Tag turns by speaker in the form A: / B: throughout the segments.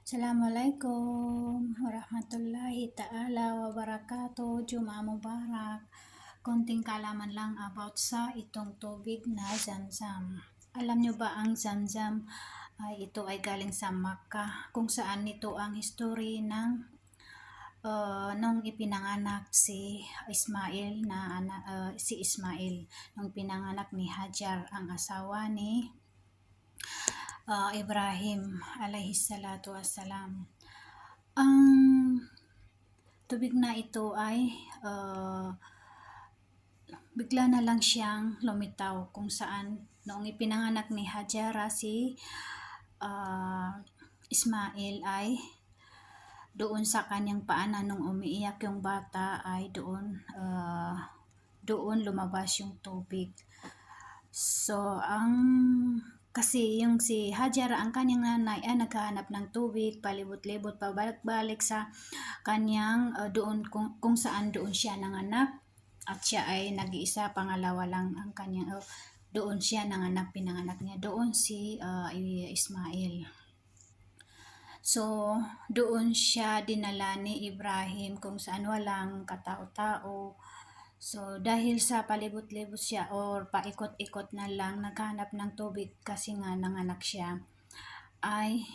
A: Assalamualaikum warahmatullahi ta'ala wabarakatuh. Juma Mubarak. Konting kalaman lang about sa itong tubig na Zamzam. Alam nyo ba ang Zamzam ito ay galing sa Makkah, kung saan ito ang history ng nung ipinanganak si Ismail si Ismail nung pinanganak ni Hajar, ang asawa ni Ibrahim alayhi salatu wassalam. Ang tubig na ito ay bigla na lang siyang lumitaw, kung saan noong ipinanganak ni Hajara si Ismail ay doon sa kanyang paanan, nung umiiyak yung bata ay doon lumabas yung tubig. So kasi yung si Hajar, ang kanyang nanay, ay naghahanap ng tubig, palibot-libot, pabalik-balik sa kanyang doon kung saan doon siya nanganak, at siya ay nag-iisa, pangalawa lang ang kanyang doon siya pinanganak niya doon si Ismail. So doon siya dinala ni Ibrahim, kung saan walang katao-tao. So dahil sa palibot-libot siya or paikot-ikot na lang naghanap ng tubig, kasi nga nanganak siya, ay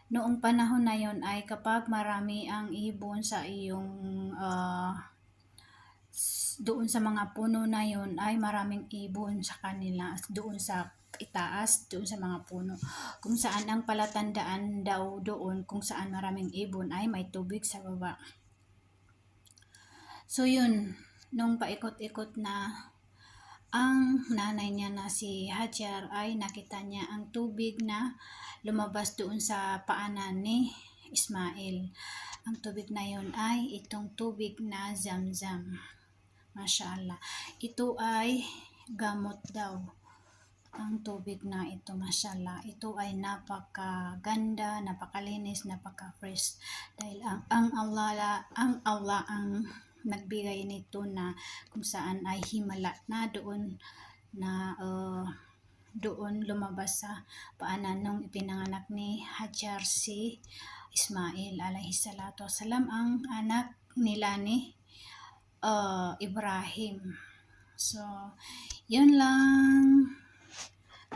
A: noong panahon na yon ay kapag marami ang ibon sa iyong doon sa mga puno na yon, ay maraming ibon sa kanila doon sa itaas, doon sa mga puno, kung saan ang palatandaan daw doon kung saan maraming ibon ay may tubig sa baba. So yun, nung paikot-ikot na, ang nanay niya na si Hajar ay nakita niya ang tubig na lumabas doon sa paanan ni Ismail. Ang tubig na yon ay itong tubig na Zamzam. Mashallah. Ito ay gamot daw. Ang tubig na ito, mashallah. Ito ay napakaganda, napakalinis, napaka-fresh. Dahil ang Allah ang nagbigay nito, na kung saan ay himala na doon lumabas sa paanan nung ipinanganak ni Hajar si Ismail alayhi salatu wassalam, ang anak nila ni Ibrahim. So yun lang,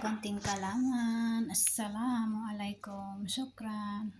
A: konting kalaman. Assalamualaikum, syukran.